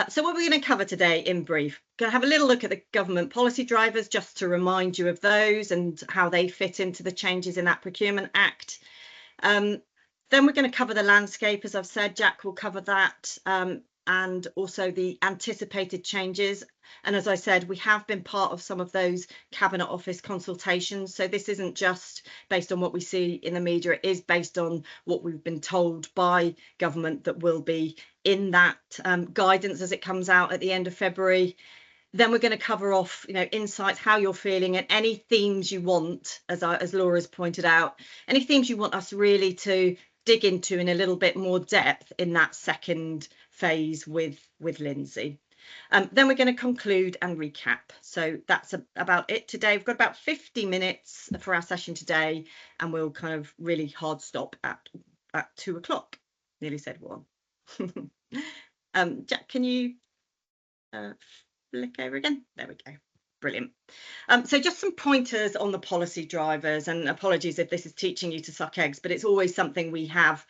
So what we're going to cover today in brief, going to have a little look at the government policy drivers just to remind you of those and how they fit into the changes in that Procurement Act. Then we're going to cover the landscape, as I've said. Jack will cover that, and also the anticipated changes. And as I said, we have been part of some of those Cabinet Office consultations. So this isn't just based on what we see in the media, it is based on what we've been told by government that will be in that guidance as it comes out at the end of February. Then we're going to cover off, insights, how you're feeling, and any themes you want, as Laura's pointed out, any themes you want us really to dig into in a little bit more depth in that second phase with Lindsay. Then we're going to conclude and recap. So that's about it today. We've got about 50 minutes for our session today, and we'll kind of really hard stop at 2 o'clock. Nearly said 1. Jack, can you flick over again? There we go. Brilliant. So just some pointers on the policy drivers, and apologies if this is teaching you to suck eggs, but it's always something we have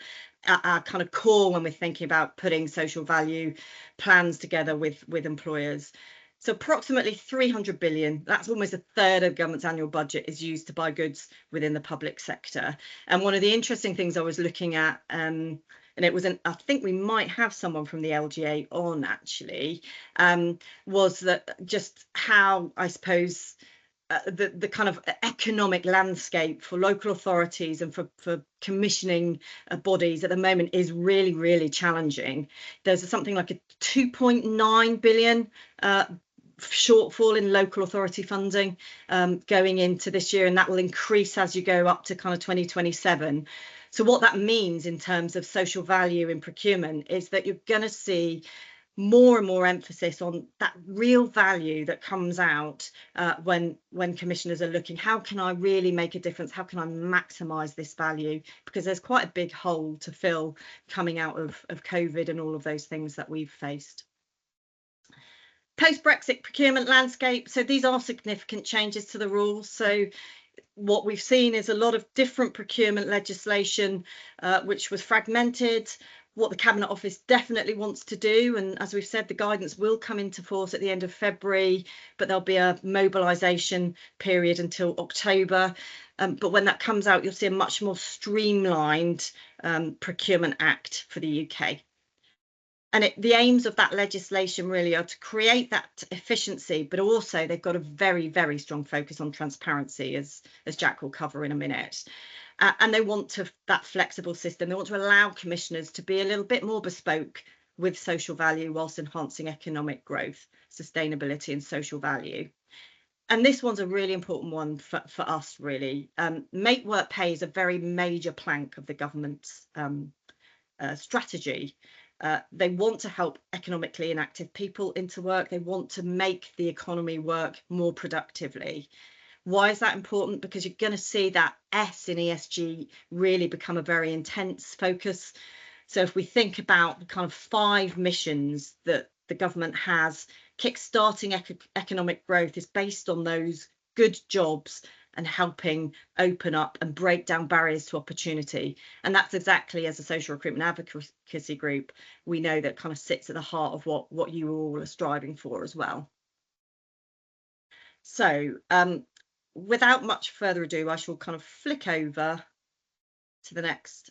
at our kind of core when we're thinking about putting social value plans together with employers. So approximately 300 billion, that's almost a third of government's annual budget, is used to buy goods within the public sector. And one of the interesting things I was looking at, and it was I think we might have someone from the LGA on actually, was that just how, I suppose, the kind of economic landscape for local authorities and for commissioning bodies at the moment is really, really challenging. There's something like a 2.9 billion shortfall in local authority funding going into this year, and that will increase as you go up to kind of 2027. So what that means in terms of social value in procurement is that you're going to see more and more emphasis on that real value that comes out when commissioners are looking, how can I really make a difference? How can I maximise this value? Because there's quite a big hole to fill coming out of COVID and all of those things that we've faced. Post-Brexit procurement landscape. So these are significant changes to the rules. So what we've seen is a lot of different procurement legislation, which was fragmented. What the Cabinet Office definitely wants to do, and as we've said, the guidance will come into force at the end of February, but there'll be a mobilisation period until October. But when that comes out, you'll see a much more streamlined Procurement Act for the UK. And the aims of that legislation really are to create that efficiency, but also they've got a very, very strong focus on transparency, as Jack will cover in a minute. And they want that flexible system. They want to allow commissioners to be a little bit more bespoke with social value whilst enhancing economic growth, sustainability and social value. And this one's a really important one for us, really. Make work pay is a very major plank of the government's strategy. They want to help economically inactive people into work. They want to make the economy work more productively. Why is that important? Because you're going to see that S in ESG really become a very intense focus. So if we think about the kind of 5 missions that the government has, kickstarting economic growth is based on those good jobs and helping open up and break down barriers to opportunity. And that's exactly, as a social recruitment advocacy group, we know that kind of sits at the heart of what you all are striving for as well. So without much further ado, I shall kind of flick over to the next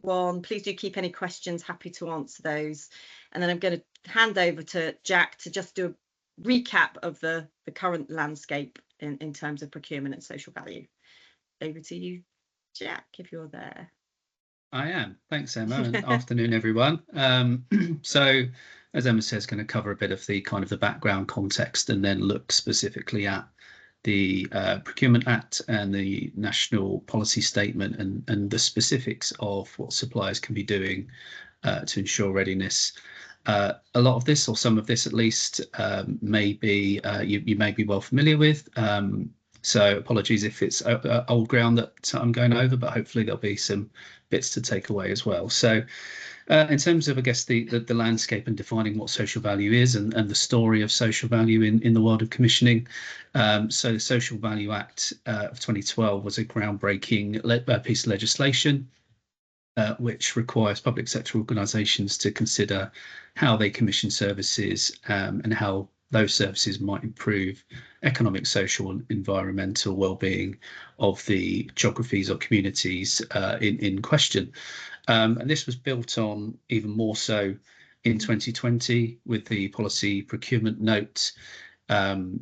one. Please do keep any questions, happy to answer those. And then I'm going to hand over to Jack to just do a recap of the current landscape in terms of procurement and social value. Over to you, Jack, if you're there. I am. Thanks, Emma, and afternoon, everyone. So, as Emma says, going to cover a bit of the kind of the background context and then look specifically at the Procurement Act and the National Policy Statement and the specifics of what suppliers can be doing to ensure readiness. A lot of this, or some of this at least, may be you may be well familiar with. So apologies if it's old ground that I'm going over, but hopefully there'll be some bits to take away as well. So in terms of, I guess, the landscape and defining what social value is and the story of social value in the world of commissioning. So the Social Value Act of 2012 was a groundbreaking piece of legislation. which requires public sector organisations to consider how they commission services and how those services might improve economic, social and environmental well-being of the geographies or communities in question. And this was built on even more so in 2020 with the policy procurement note,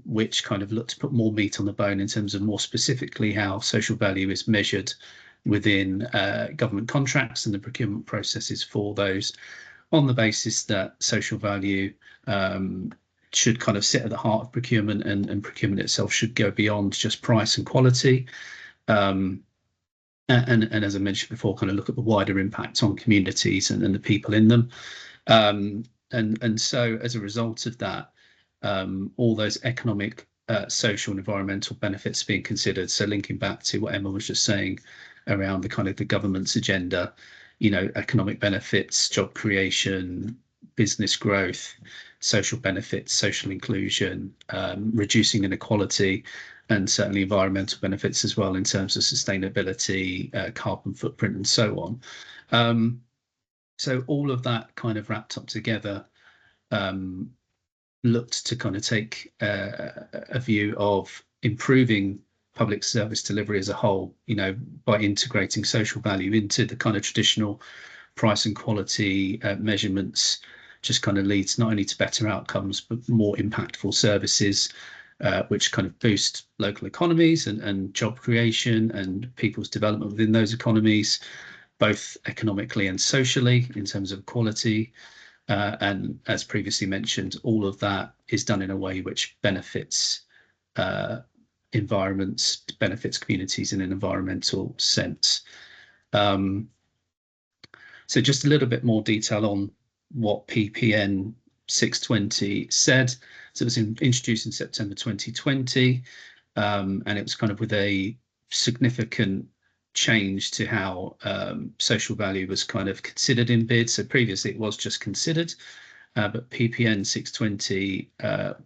which kind of looked to put more meat on the bone in terms of more specifically how social value is measured within government contracts and the procurement processes for those, on the basis that social value should kind of sit at the heart of procurement, and procurement itself should go beyond just price and quality. And as I mentioned before, kind of look at the wider impact on communities and the people in them. And so as a result of that, all those economic, social and environmental benefits being considered. So linking back to what Emma was just saying around the kind of the government's agenda, you know, economic benefits, job creation, business growth, social benefits, social inclusion, reducing inequality, and certainly environmental benefits as well in terms of sustainability, carbon footprint and so on. So all of that kind of wrapped up together looked to kind of take a view of improving public service delivery as a whole, you know, by integrating social value into the kind of traditional price and quality measurements, just kind of leads not only to better outcomes, but more impactful services, which kind of boost local economies and job creation and people's development within those economies, both economically and socially in terms of quality. And as previously mentioned, all of that is done in a way which benefits environments, benefits communities in an environmental sense. So just a little bit more detail on what PPN 620 said. So it was introduced in September 2020, and it was kind of with a significant change to how social value was kind of considered in bids. So previously it was just considered, but PPN 620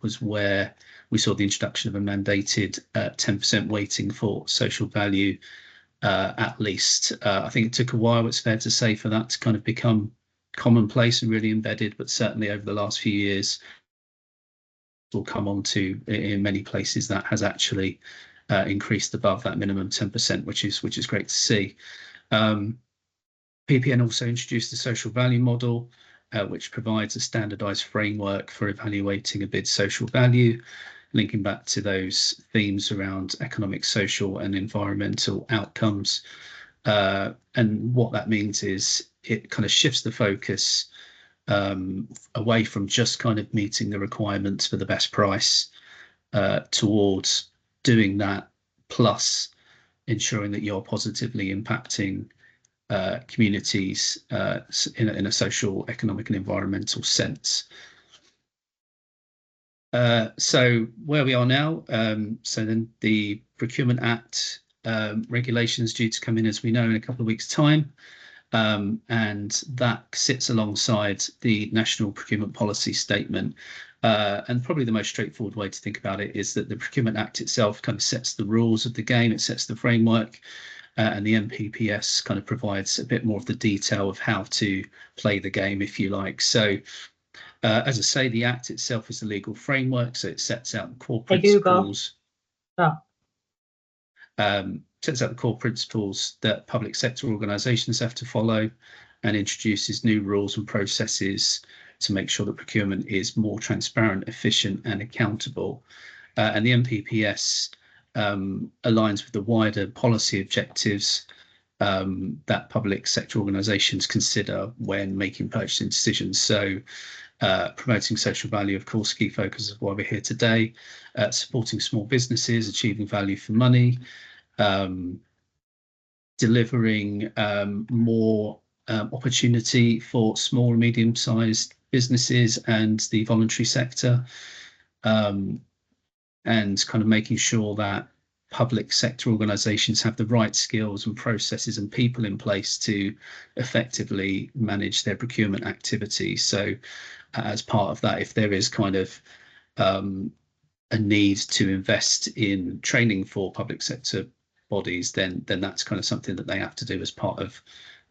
was where we saw the introduction of a mandated 10% weighting for social value, at least. I think it took a while, it's fair to say, for that to kind of become commonplace and really embedded, but certainly over the last few years, we'll come on to in many places that has actually increased above that minimum 10%, which is great to see. PPN also introduced the social value model, which provides a standardized framework for evaluating a bid's social value, linking back to those themes around economic, social and environmental outcomes. And what that means is it kind of shifts the focus away from just kind of meeting the requirements for the best price towards doing that, plus ensuring that you're positively impacting communities in a social, economic and environmental sense. So where we are now, so then the Procurement Act regulations due to come in, as we know, in a couple of weeks' time. And that sits alongside the National Procurement Policy Statement. And probably the most straightforward way to think about it is that the Procurement Act itself kind of sets the rules of the game, it sets the framework, and the NPPS kind of provides a bit more of the detail of how to play the game, if you like. So as I say, the Act itself is the legal framework, so it sets out the core principles. Sets out the core principles that public sector organisations have to follow, and introduces new rules and processes to make sure that procurement is more transparent, efficient and accountable. And the NPPS aligns with the wider policy objectives that public sector organisations consider when making purchasing decisions. So promoting social value, of course, key focus of why we're here today, supporting small businesses, achieving value for money, delivering more opportunity for small and medium-sized businesses and the voluntary sector, and kind of making sure that public sector organisations have the right skills and processes and people in place to effectively manage their procurement activities. So as part of that, if there is kind of a need to invest in training for public sector bodies, then that's kind of something that they have to do as part of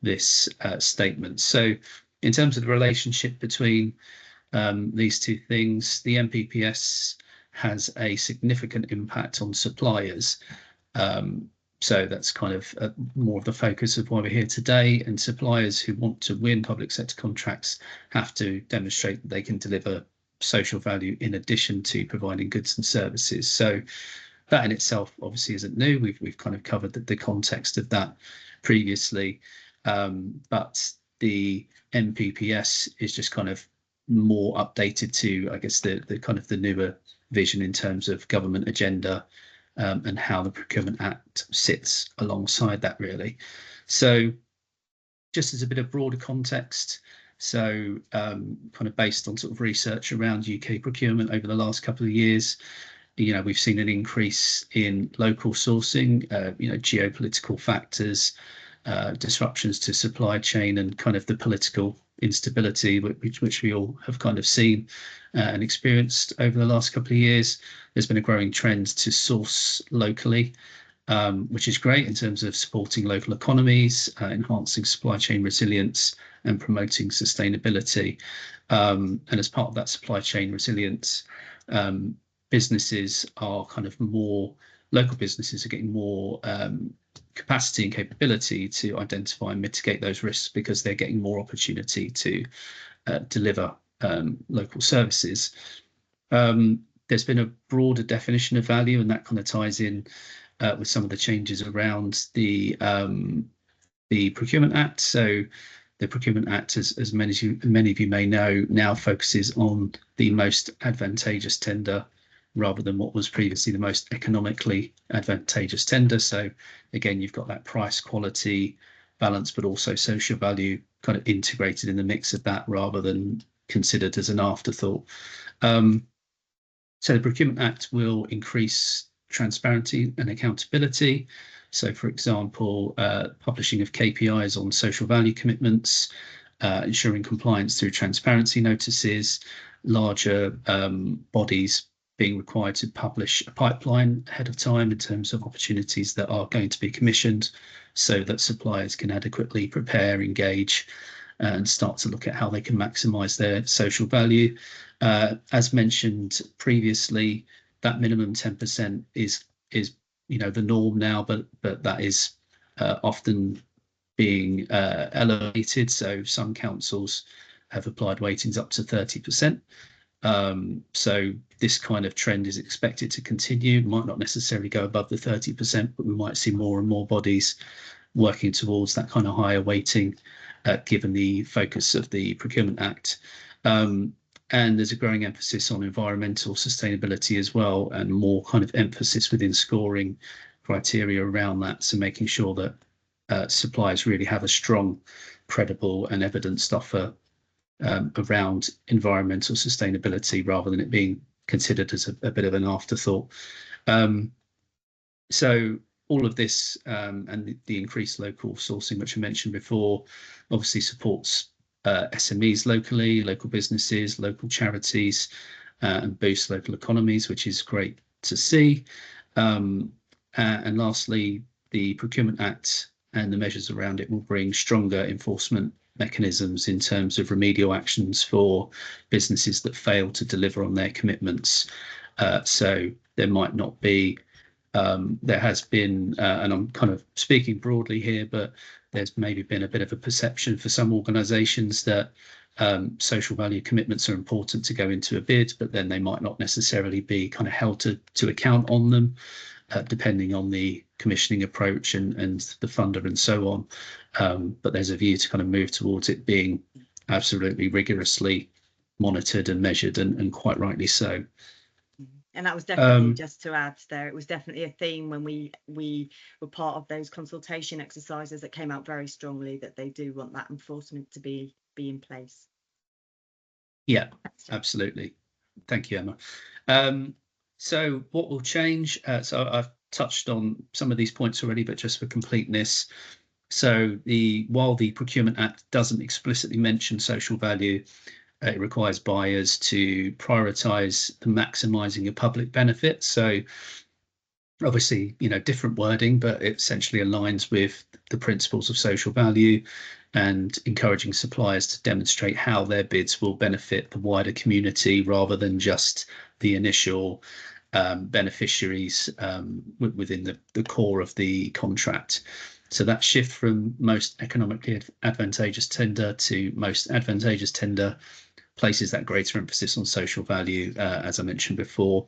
this statement. So in terms of the relationship between these two things, the MPPS has a significant impact on suppliers. So that's kind of more of the focus of why we're here today. And suppliers who want to win public sector contracts have to demonstrate that they can deliver social value in addition to providing goods and services. So that in itself obviously isn't new. We've kind of covered the context of that previously, but the MPPS is just kind of more updated to, I guess, the kind of the newer vision in terms of government agenda, and how the Procurement Act sits alongside that, really. So just as a bit of broader context, so kind of based on sort of research around UK procurement over the last couple of years, we've seen an increase in local sourcing, geopolitical factors, disruptions to supply chain, and kind of the political instability which we all have kind of seen and experienced over the last couple of years. There's been a growing trend to source locally, which is great in terms of supporting local economies, enhancing supply chain resilience, and promoting sustainability. And as part of that supply chain resilience, businesses are kind of local businesses are getting more capacity and capability to identify and mitigate those risks because they're getting more opportunity to deliver local services. There's been a broader definition of value, and that kind of ties in with some of the changes around the Procurement Act. So the Procurement Act, as many of you may know, now focuses on the most advantageous tender rather than what was previously the most economically advantageous tender. So again, you've got that price quality balance, but also social value kind of integrated in the mix of that rather than considered as an afterthought. So the Procurement Act will increase transparency and accountability. So, for example, publishing of KPIs on social value commitments, ensuring compliance through transparency notices, larger bodies being required to publish a pipeline ahead of time in terms of opportunities that are going to be commissioned, so that suppliers can adequately prepare, engage, and start to look at how they can maximise their social value. As mentioned previously, that minimum 10% is the norm now, but that is often being elevated. So some councils have applied weightings up to 30%. So this kind of trend is expected to continue. Might not necessarily go above the 30%, but we might see more and more bodies working towards that kind of higher weighting, given the focus of the Procurement Act. And there's a growing emphasis on environmental sustainability as well, and more kind of emphasis within scoring criteria around that. So making sure that suppliers really have a strong, credible and evidenced offer around environmental sustainability, rather than it being considered as a bit of an afterthought. So all of this and the increased local sourcing, which I mentioned before, obviously supports SMEs locally, local businesses, local charities, and boosts local economies, which is great to see. And lastly, the Procurement Act and the measures around it will bring stronger enforcement mechanisms in terms of remedial actions for businesses that fail to deliver on their commitments. So there might not be, there has been, and I'm kind of speaking broadly here, but there's maybe been a bit of a perception for some organisations that social value commitments are important to go into a bid, but then they might not necessarily be kind of held to account on them, depending on the commissioning approach and the funder and so on. But there's a view to kind of move towards it being absolutely rigorously monitored and measured, and quite rightly so. And that was definitely, just to add there, it was definitely a theme when we were part of those consultation exercises that came out very strongly that they do want that enforcement to be in place. Yeah, absolutely. Thank you, Emma. So what will change? So I've touched on some of these points already, but just for completeness. So while the Procurement Act doesn't explicitly mention social value, it requires buyers to prioritise the maximising of public benefit. So Obviously, different wording, but it essentially aligns with the principles of social value and encouraging suppliers to demonstrate how their bids will benefit the wider community rather than just the initial beneficiaries within the core of the contract. So that shift from most economically advantageous tender to most advantageous tender places that greater emphasis on social value, as I mentioned before.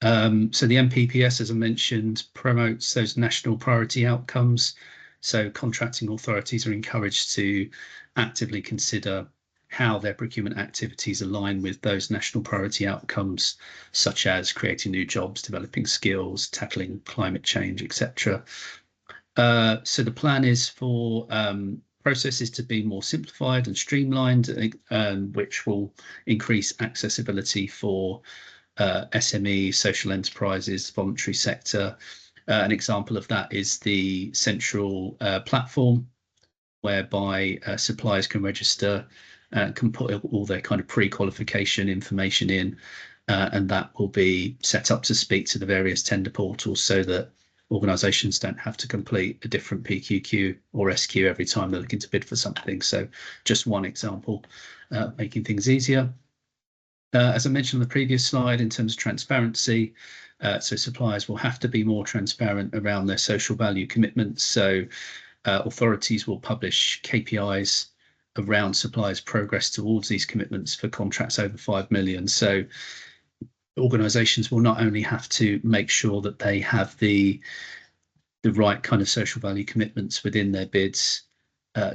So the NPPS, as I mentioned, promotes those national priority outcomes. So contracting authorities are encouraged to actively consider how their procurement activities align with those national priority outcomes, such as creating new jobs, developing skills, tackling climate change, etc. So the plan is for processes to be more simplified and streamlined, which will increase accessibility for SME, social enterprises, voluntary sector. An example of that is the central platform whereby suppliers can register, can put all their kind of pre-qualification information in, and that will be set up to speak to the various tender portals so that organisations don't have to complete a different PQQ or SQ every time they're looking to bid for something. So just one example, making things easier. As I mentioned on the previous slide, in terms of transparency, so suppliers will have to be more transparent around their social value commitments. So authorities will publish KPIs around suppliers' progress towards these commitments for contracts over 5 million. So organisations will not only have to make sure that they have the right kind of social value commitments within their bids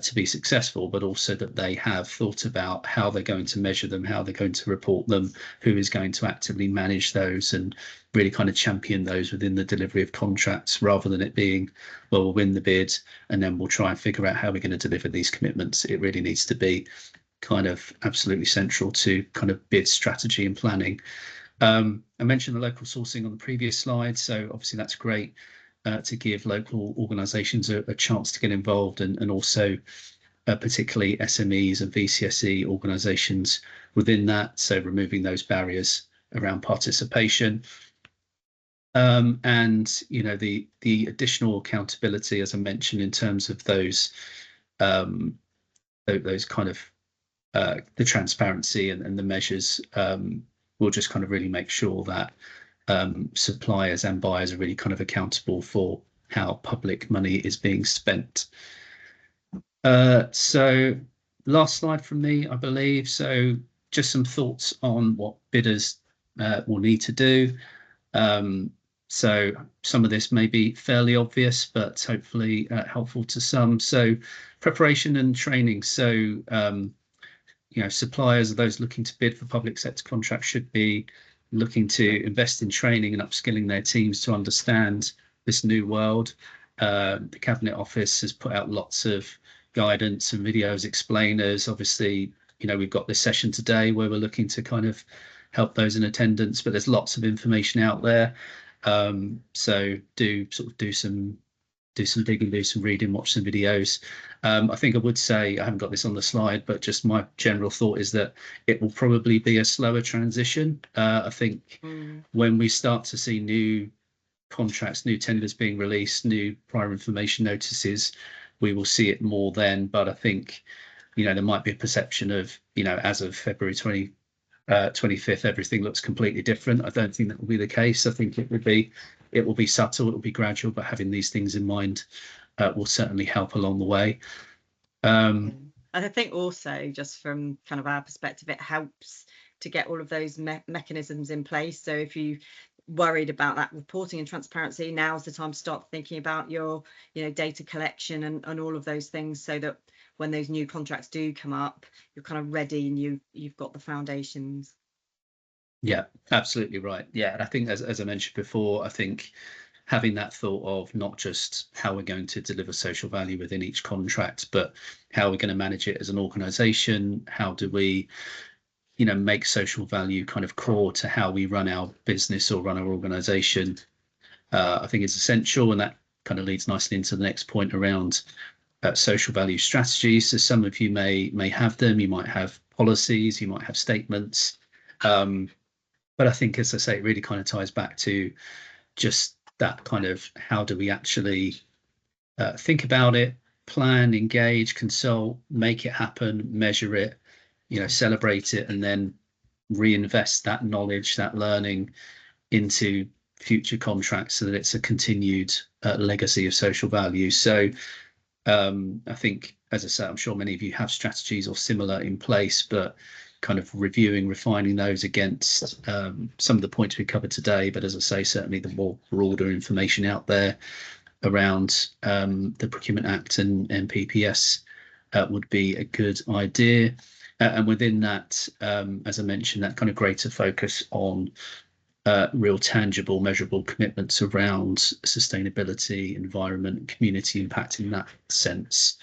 to be successful, but also that they have thought about how they're going to measure them, how they're going to report them, who is going to actively manage those and really kind of champion those within the delivery of contracts, rather than it being, well, we'll win the bid and then we'll try and figure out how we're going to deliver these commitments. It really needs to be kind of absolutely central to kind of bid strategy and planning. I mentioned the local sourcing on the previous slide, so obviously that's great. To give local organisations a chance to get involved, and also particularly SMEs and VCSE organisations within that, so removing those barriers around participation. And the additional accountability, as I mentioned, in terms of those kind of the transparency and the measures, will just kind of really make sure that suppliers and buyers are really kind of accountable for how public money is being spent. So last slide from me, I believe. So just some thoughts on what bidders will need to do. So some of this may be fairly obvious, but hopefully helpful to some. So preparation and training. So suppliers or those looking to bid for public sector contracts should be looking to invest in training and upskilling their teams to understand this new world. The Cabinet Office has put out lots of guidance and videos, explainers. Obviously, we've got this session today where we're looking to kind of help those in attendance, but there's lots of information out there. So do some digging, do some reading, watch some videos. I think I would say, I haven't got this on the slide, but just my general thought is that it will probably be a slower transition. I think when we start to see new contracts, new tenders being released, new prior information notices, we will see it more then. But I think, there might be a perception of, as of February 25th, everything looks completely different. I don't think that will be the case. I think it will be subtle, it will be gradual, but having these things in mind will certainly help along the way. I think also, just from kind of our perspective, it helps to get all of those mechanisms in place. So if you worried about that reporting and transparency, now's the time to start thinking about your data collection and all of those things, so that when those new contracts do come up, you're kind of ready and you've got the foundations. Yeah, absolutely right. Yeah, and I think as I mentioned before, I think having that thought of not just how we're going to deliver social value within each contract, but how we're going to manage it as an organisation. How do we make social value kind of core to how we run our business or run our organisation, I think is essential. And that kind of leads nicely into the next point around social value strategies. So some of you may have them, you might have policies, you might have statements. But I think, as I say, it really kind of ties back to just that kind of how do we actually think about it, plan, engage, consult, make it happen, measure it, celebrate it, and then reinvest that knowledge, that learning into future contracts so that it's a continued legacy of social value. So I think, as I say, I'm sure many of you have strategies or similar in place, but kind of reviewing, refining those against some of the points we covered today. But as I say, certainly the more broader information out there around the Procurement Act and PPS would be a good idea. And within that, as I mentioned, that kind of greater focus on real tangible, measurable commitments around sustainability, environment, community impact in that sense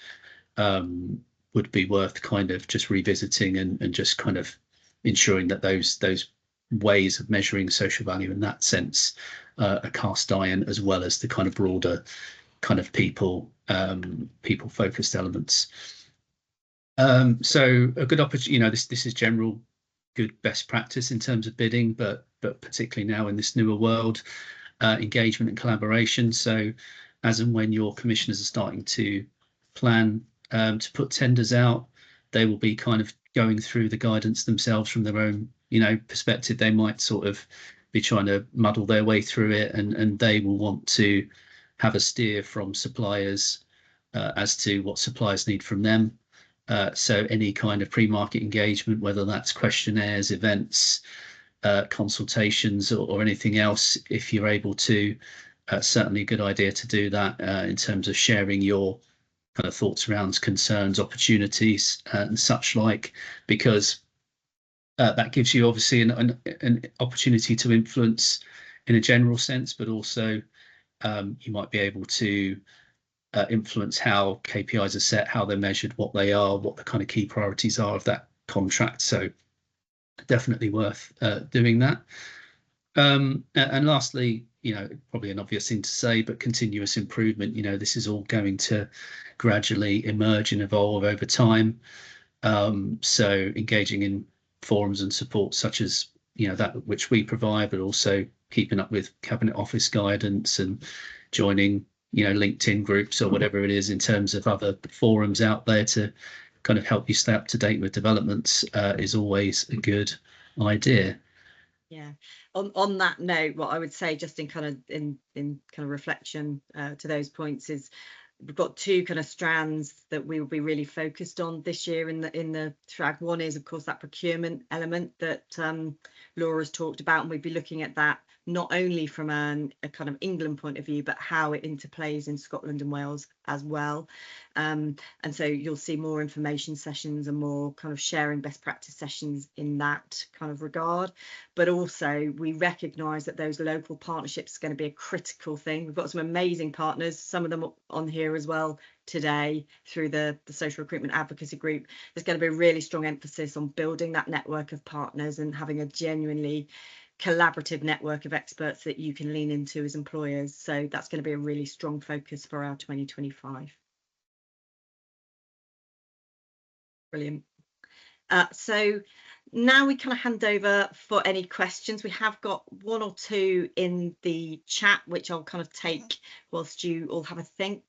would be worth kind of just revisiting and just kind of ensuring that those ways of measuring social value in that sense are cast iron, as well as the kind of broader kind of people focused elements. So a good opportunity, this is general good best practice in terms of bidding, but particularly now in this newer world, engagement and collaboration. So as and when your commissioners are starting to plan to put tenders out, they will be kind of going through the guidance themselves from their own perspective. They might sort of be trying to muddle their way through it, and they will want to have a steer from suppliers as to what suppliers need from them. So any kind of pre-market engagement, whether that's questionnaires, events, consultations, or anything else, if you're able to, certainly a good idea to do that in terms of sharing your kind of thoughts around concerns, opportunities, and such like, because that gives you obviously an opportunity to influence in a general sense, but also you might be able to influence how KPIs are set, how they're measured, what they are, what the kind of key priorities are of that contract. So definitely worth doing that. And lastly, probably an obvious thing to say, but continuous improvement. This is all going to gradually emerge and evolve over time. So engaging in forums and support such as that which we provide, but also keeping up with Cabinet Office guidance and joining LinkedIn groups or whatever it is in terms of other forums out there to kind of help you stay up to date with developments is always a good idea. Yeah. On that note, what I would say, just in kind of reflection to those points, is we've got two kind of strands that we will be really focused on this year in the SRAG. One is, of course, that procurement element that Laura's talked about, and we'd be looking at that not only from a kind of England point of view, but how it interplays in Scotland and Wales as well. And so you'll see more information sessions and more kind of sharing best practice sessions in that kind of regard. But also we recognise that those local partnerships are going to be a critical thing. We've got some amazing partners, some of them on here as well today through the Social Recruitment Advocacy Group. There's going to be a really strong emphasis on building that network of partners and having a genuinely collaborative network of experts that you can lean into as employers. So that's going to be a really strong focus for our 2025. Brilliant. So now we kind of hand over for any questions. We have got one or two in the chat, which I'll kind of take whilst you all have a think.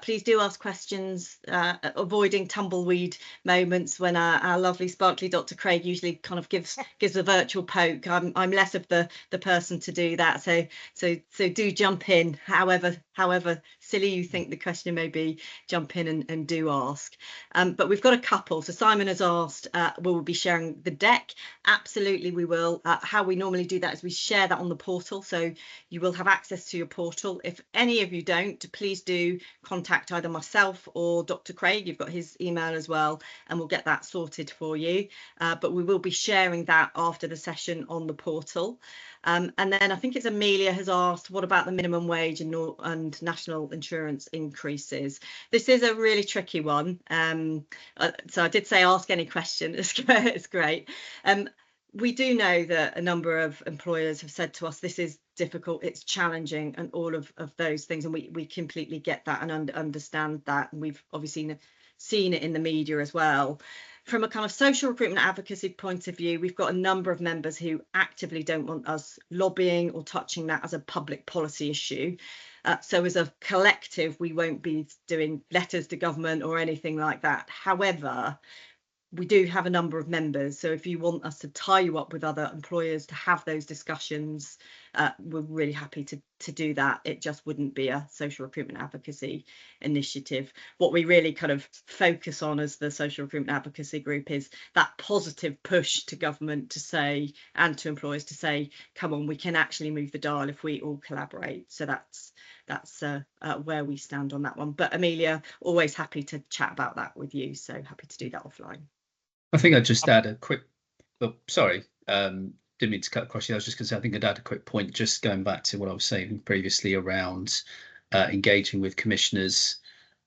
Please do ask questions, avoiding tumbleweed moments when our lovely sparkly Dr. Craig usually kind of gives a virtual poke. I'm less of the person to do that. So do jump in, however silly you think the question may be, jump in and do ask. But we've got a couple. So Simon has asked, will we be sharing the deck? Absolutely, we will. How we normally do that is we share that on the portal, so you will have access to your portal. If any of you don't, please do contact either myself or Dr. Craig. You've got his email as well, and we'll get that sorted for you. But we will be sharing that after the session on the portal. And then I think it's Amelia has asked, what about the minimum wage and national insurance increases? This is a really tricky one. So I did say ask any question. It's great. We do know that a number of employers have said to us, this is difficult, it's challenging, and all of those things. And we completely get that and understand that. And we've obviously seen it in the media as well. from a kind of social recruitment advocacy point of view, we've got a number of members who actively don't want us lobbying or touching that as a public policy issue. So as a collective, we won't be doing letters to government or anything like that. However, we do have a number of members, so if you want us to tie you up with other employers to have those discussions, we're really happy to do that. It just wouldn't be a social recruitment advocacy initiative. What we really kind of focus on as the social recruitment advocacy group is that positive push to government to say, and to employers to say, come on, we can actually move the dial if we all collaborate. So that's where we stand on that one. But Amelia, always happy to chat about that with you, so happy to do that offline. I think I'd just add a quick, sorry, didn't mean to cut across you. I was just going to say, I think I'd add a quick point, just going back to what I was saying previously around engaging with commissioners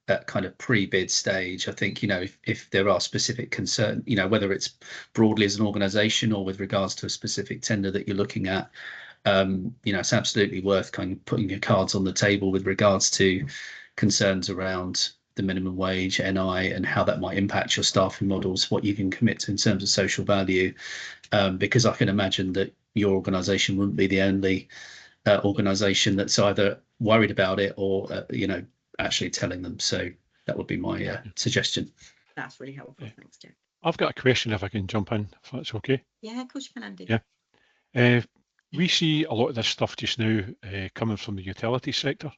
at kind of pre-bid stage. I think, if there are specific concern, whether it's broadly as an organisation or with regards to a specific tender that you're looking at, it's absolutely worth kind of putting your cards on the table with regards to concerns around the minimum wage, NI, and how that might impact your staffing models, what you can commit to in terms of social value, because I can imagine that your organisation wouldn't be the only organisation that's either worried about it or, actually telling them. So that would be my suggestion. That's really helpful. Thanks, Jack. I've got a question if I can jump in, if that's okay. Yeah, of course you can, Andy. Yeah. We see a lot of this stuff just now coming from the utility sector,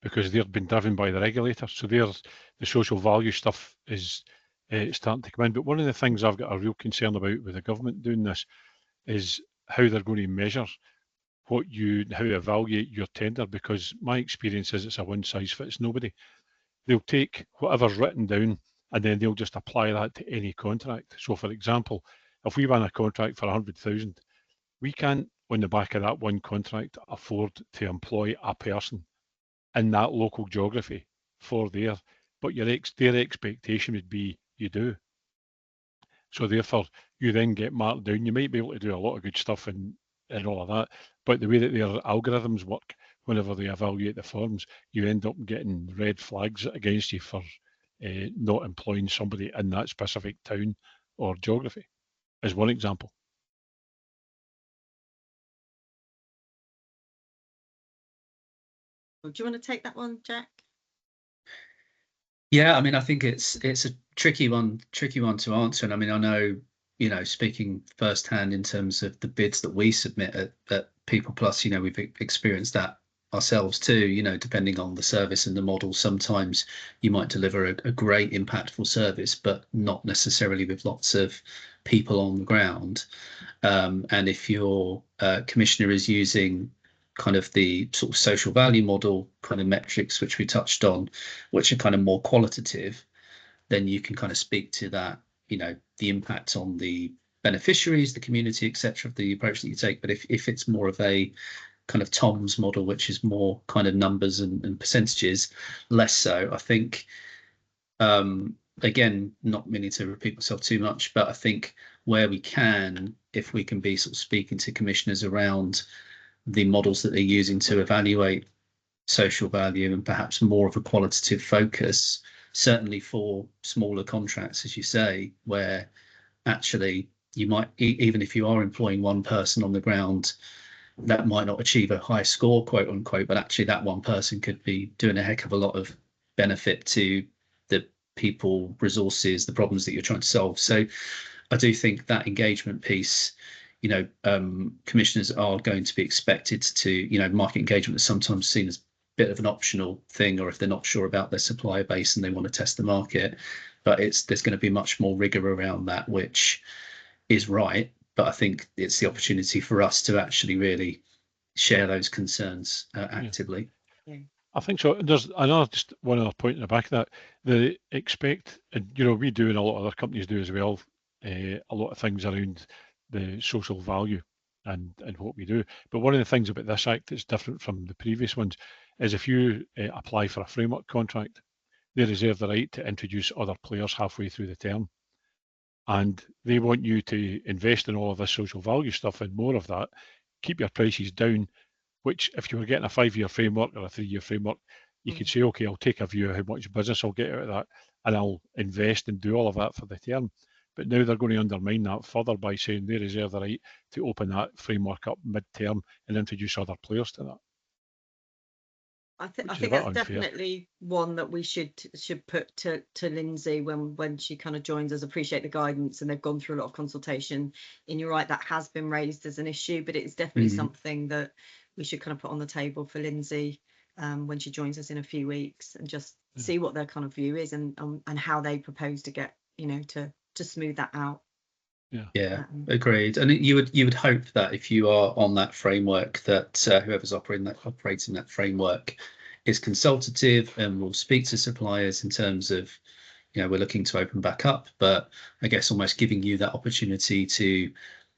because they've been driven by the regulator. So the social value stuff is starting to come in. But one of the things I've got a real concern about with the government doing this is how they're going to measure how you evaluate your tender, because my experience is it's a one size fits nobody. They'll take whatever's written down and then they'll just apply that to any contract. So for example, if we win a contract for 100,000, we can't, on the back of that one contract, afford to employ a person in that local geography for there, but their expectation would be you do. So therefore, you then get marked down. You might be able to do a lot of good stuff and all of that, but the way that their algorithms work, whenever they evaluate the forms, you end up getting red flags against you for not employing somebody in that specific town or geography, as one example. Do you want to take that one, Jack? Yeah, I mean, I think it's a tricky one to answer. And I mean, I know, speaking firsthand in terms of the bids that we submit at People Plus, we've experienced that ourselves too, depending on the service and the model. Sometimes you might deliver a great impactful service, but not necessarily with lots of people on the ground. And if your commissioner is using kind of the sort of social value model kind of metrics, which we touched on, which are kind of more qualitative, then you can kind of speak to that, the impact on the beneficiaries, the community, etc., of the approach that you take. But if it's more of a kind of Tom's model, which is more kind of numbers and percentages, less so, I think, again, not meaning to repeat myself too much, but I think where we can, if we can be sort of speaking to commissioners around the models that they're using to evaluate social value and perhaps more of a qualitative focus, certainly for smaller contracts, as you say, where actually you might, even if you are employing one person on the ground, that might not achieve a high score, quote unquote, but actually that one person could be doing a heck of a lot of benefit to the people, resources, the problems that you're trying to solve. So I do think that engagement piece, commissioners are going to be expected to, market engagement is sometimes seen as a bit of an optional thing, or if they're not sure about their supplier base and they want to test the market, but there's going to be much more rigor around that, which is right. But I think it's the opportunity for us to actually really share those concerns actively. Yeah. I think so. There's just one other point in the back of that. They expect, and we do, and a lot of other companies do as well, a lot of things around the social value and what we do. But one of the things about this act that's different from the previous ones is if you apply for a framework contract, they reserve the right to introduce other players halfway through the term. And they want you to invest in all of this social value stuff and more of that, keep your prices down, which if you were getting a 5-year framework or a 3-year framework, you could say, okay, I'll take a view of how much business I'll get out of that and I'll invest and do all of that for the term. But now they're going to undermine that further by saying they reserve the right to open that framework up mid-term and introduce other players to that. I think Which is a bit that's unfair. definitely one that we should put to Lindsay when she kind of joins us. Appreciate the guidance, and they've gone through a lot of consultation. And you're right, that has been raised as an issue, but it's definitely something that we should kind of put on the table for Lindsay when she joins us in a few weeks, and just see what their kind of view is and how they propose to get, you know, to smooth that out. Yeah, agreed. And you would hope that if you are on that framework, that whoever's operating that framework is consultative and will speak to suppliers in terms of, you know, we're looking to open back up, but I guess almost giving you that opportunity to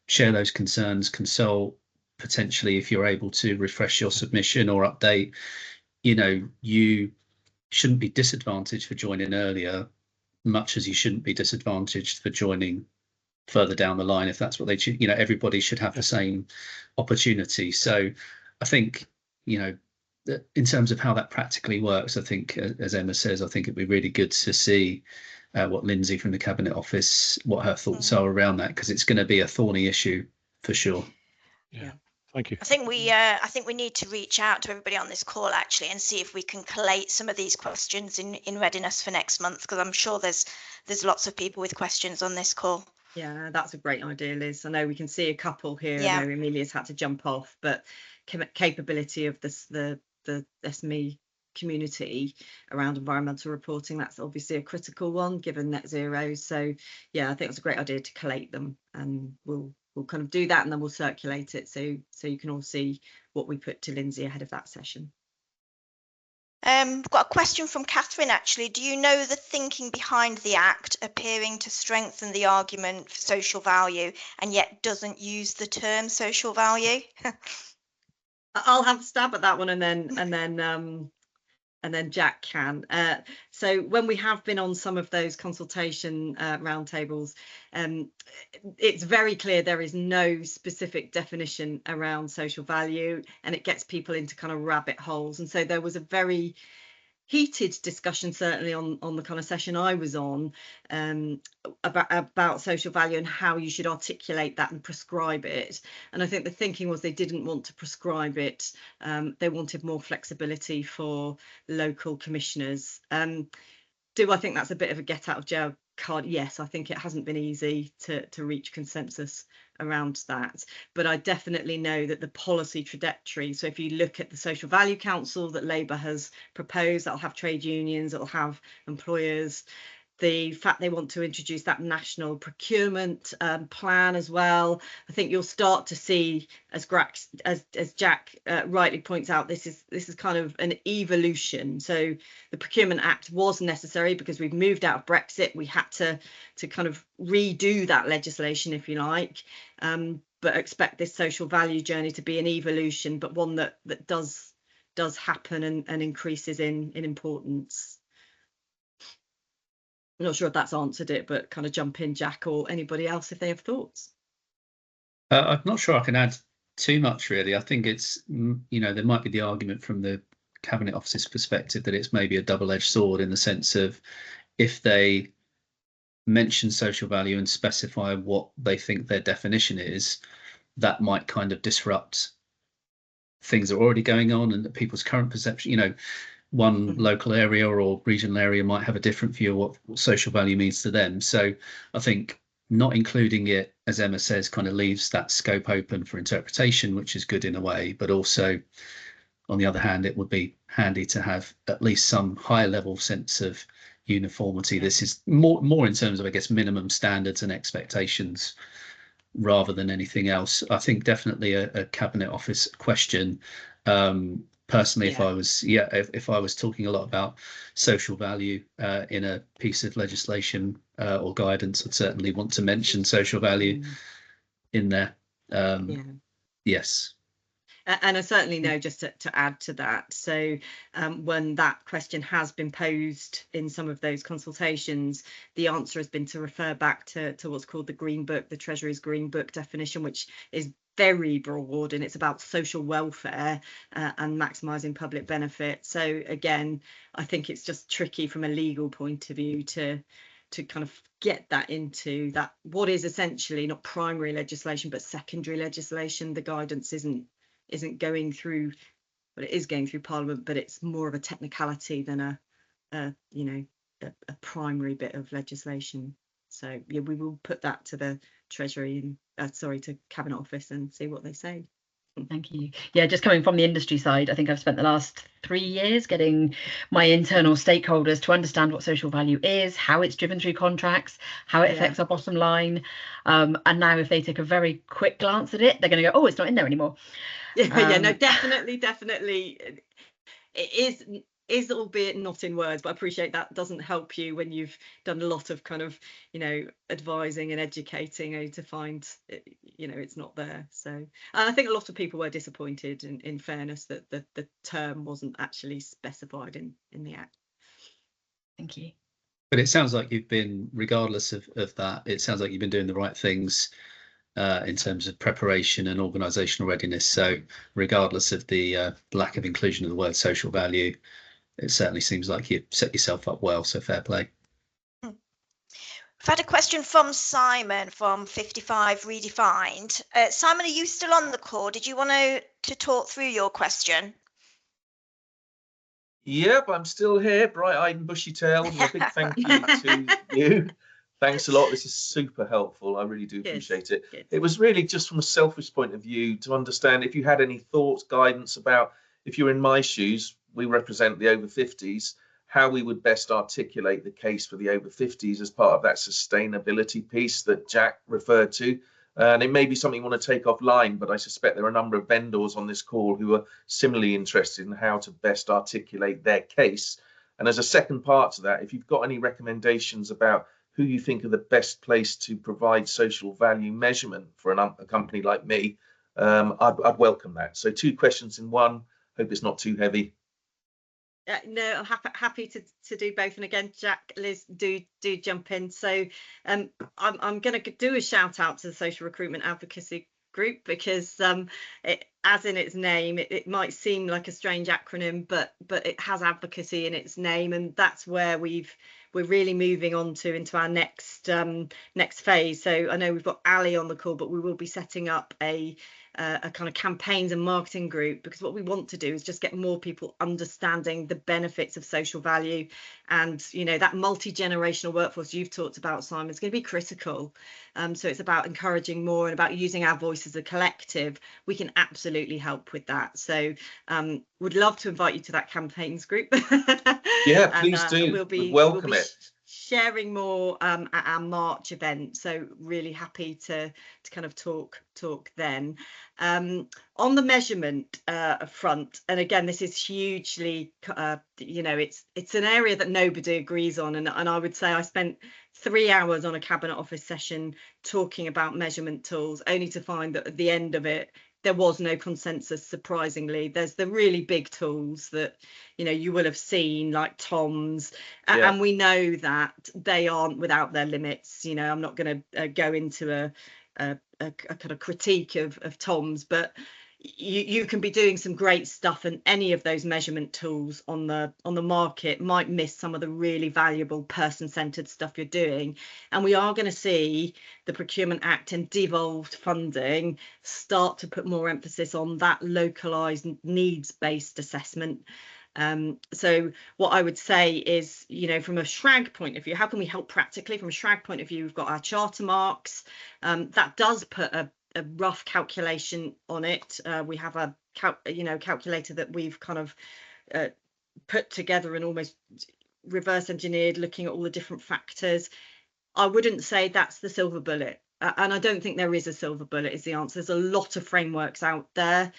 share those concerns, consult, potentially if you're able to refresh your submission or update. You know, you shouldn't be disadvantaged for joining earlier, much as you shouldn't be disadvantaged for joining further down the line if that's what they choose. You know, everybody should have the same opportunity. So I think, you know, in terms of how that practically works, I think, as Emma says, I think it'd be really good to see what Lindsay from the Cabinet Office, what her thoughts are around that, because it's going to be a thorny issue for sure. Yeah. Thank you. I think we need to reach out to everybody on this call actually and see if we can collate some of these questions in readiness for next month, because I'm sure there's lots of people with questions on this call. Yeah, that's a great idea, Liz. I know we can see a couple here. Yeah. I know Amelia's had to jump off, but capability of the SME community around environmental reporting, that's obviously a critical one given net zero. So yeah, I think it's a great idea to collate them, and we'll kind of do that, and then we'll circulate it so you can all see what we put to Lindsay ahead of that session. We've got a question from Catherine actually. Do you know the thinking behind the Act appearing to strengthen the argument for social value and yet doesn't use the term social value? I'll have a stab at that one, and then Jack can. So when we have been on some of those consultation roundtables, it's very clear there is no specific definition around social value, and it gets people into kind of rabbit holes. And so there was a very heated discussion, certainly on the kind of session I was on, about social value and how you should articulate that and prescribe it. And I think the thinking was they didn't want to prescribe it. They wanted more flexibility for local commissioners. Do I think that's a bit of a get out of jail card? Yes, I think it hasn't been easy to reach consensus around that, but I definitely know that the policy trajectory, so if you look at the Social Value Council that Labour has proposed, that'll have trade unions, it'll have employers, the fact they want to introduce that national procurement plan as well. I think you'll start to see, as Jack rightly points out, this is kind of an evolution. So the Procurement Act was necessary because we've moved out of Brexit. We had to kind of redo that legislation, if you like, but expect this social value journey to be an evolution, but one that does happen and increases in importance. I'm not sure if that's answered it, but kind of jump in, Jack, or anybody else if they have thoughts. I'm not sure I can add too much, really. I think it's, you know, there might be the argument from the Cabinet Office's perspective that it's maybe a double-edged sword, in the sense of if they mention social value and specify what they think their definition is, that might kind of disrupt things that are already going on and people's current perception. You know, one local area or regional area might have a different view of what social value means to them. So I think not including it, as Emma says, kind of leaves that scope open for interpretation, which is good in a way, but also on the other hand, it would be handy to have at least some high level sense of uniformity. This is more in terms of, I guess, minimum standards and expectations rather than anything else. I think definitely a Cabinet Office question. Personally, if I was talking a lot about social value in a piece of legislation or guidance, I'd certainly want to mention social value in there. Yes. And I certainly know, just to add to that, so when that question has been posed in some of those consultations, the answer has been to refer back to what's called the Green Book, the Treasury's Green Book definition, which is very broad, and it's about social welfare and maximising public benefit. So again, I think it's just tricky from a legal point of view to to kind of get that into that, what is essentially not primary legislation but secondary legislation. The guidance isn't going through, but it is going through Parliament, but it's more of a technicality than a primary bit of legislation. So yeah, we will put that to the Treasury and to Cabinet Office and see what they say. Thank you. Yeah, just coming from the industry side, I think I've spent the last 3 years getting my internal stakeholders to understand what social value is, how it's driven through contracts, how it affects our bottom line. And now if they take a very quick glance at it, they're going to go, oh, it's not in there anymore. No, definitely. It is, albeit not in words, but I appreciate that doesn't help you when you've done a lot of kind of, advising and educating to find, it's not there. So, and I think a lot of people were disappointed, in fairness, that the term wasn't actually specified in the Act. Thank you. But it sounds like you've been, regardless of that, it sounds like you've been doing the right things in terms of preparation and organisational readiness. So regardless of the lack of inclusion of the word social value, it certainly seems like you set yourself up well. So fair play. We've had a question from Simon from 55 Redefined. Simon, are you still on the call? Did you want to talk through your question? Yep, I'm still here, bright-eyed and bushy-tailed. A big thank you to you. Thanks a lot. This is super helpful. I really do appreciate it. Good. It was really just from a selfish point of view to understand if you had any thoughts, guidance about, if you're in my shoes, we represent the over 50s, how we would best articulate the case for the over 50s as part of that sustainability piece that Jack referred to. And it may be something you want to take offline, but I suspect there are a number of vendors on this call who are similarly interested in how to best articulate their case. And as a second part to that, if you've got any recommendations about who you think are the best place to provide social value measurement for a company like me, I'd welcome that. So 2 questions in one. Hope it's not too heavy. No, I'm happy to do both. And again, Jack, Liz, do jump in. So I'm going to do a shout out to the Social Recruitment Advocacy Group, because as in its name, it might seem like a strange acronym, but it has advocacy in its name, and that's where we're really moving on to into our next phase. So I know we've got Ali on the call, but we will be setting up a kind of campaigns and marketing group, because what we want to do is just get more people understanding the benefits of social value. And that multi-generational workforce you've talked about, Simon, is going to be critical. So it's about encouraging more and about using our voice as a collective. We can absolutely help with that. So would love to invite you to that campaigns group. Yeah, please do. We'll welcome it. Sharing more at our March event, so really happy to kind of talk then. On the measurement front, and again, this is hugely it's an area that nobody agrees on, and I would say I spent 3 hours on a Cabinet Office session talking about measurement tools, only to find that at the end of it there was no consensus. Surprisingly, there's the really big tools that you will have seen, like TOMS, and we know that they aren't without their limits. I'm not going to go into a kind of critique of TOMS, but you can be doing some great stuff, and any of those measurement tools on the market might miss some of the really valuable person-centered stuff you're doing. And we are going to see the Procurement Act and devolved funding start to put more emphasis on that localized needs-based assessment. So what I would say is, from a SRAG point of view, how can we help practically? From a SRAG point of view, we've got our charter marks. That does put a rough calculation on it. We have a calculator that we've kind of put together and almost reverse engineered, looking at all the different factors. I wouldn't say that's the silver bullet. And I don't think there is a silver bullet is the answer. There's a lot of frameworks out there.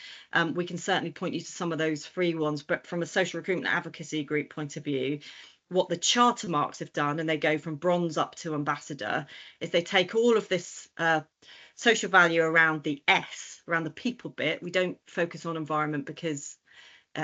We can certainly point you to some of those free ones, but from a social recruitment advocacy group point of view, what the charter marks have done, and they go from bronze up to ambassador, is they take all of this social value around the S, around the people bit. We don't focus on environment because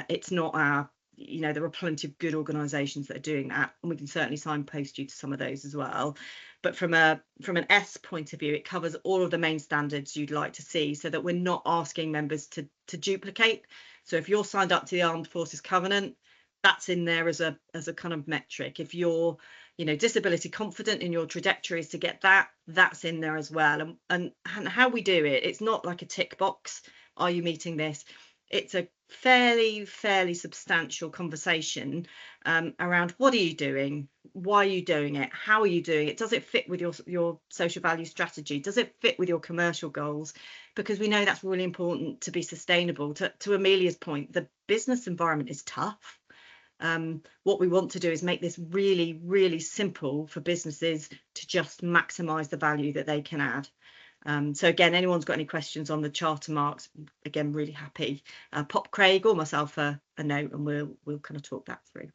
it's not our, there are plenty of good organisations that are doing that, and we can certainly signpost you to some of those as well. But from an S point of view, it covers all of the main standards you'd like to see, so that we're not asking members to duplicate. So if you're signed up to the Armed Forces Covenant, that's in there as a kind of metric. If you're disability confident in your trajectories to get that's in there as well. And how we do it, it's not like a tick box, are you meeting this? It's a fairly substantial conversation around what are you doing, why are you doing it, how are you doing it, does it fit with your social value strategy, does it fit with your commercial goals? Because we know that's really important to be sustainable. To Amelia's point, the business environment is tough. What we want to do is make this really simple for businesses to just maximise the value that they can add. So again, anyone's got any questions on the charter marks, again, really happy. Pop Craig or myself a note and we'll kind of talk that through.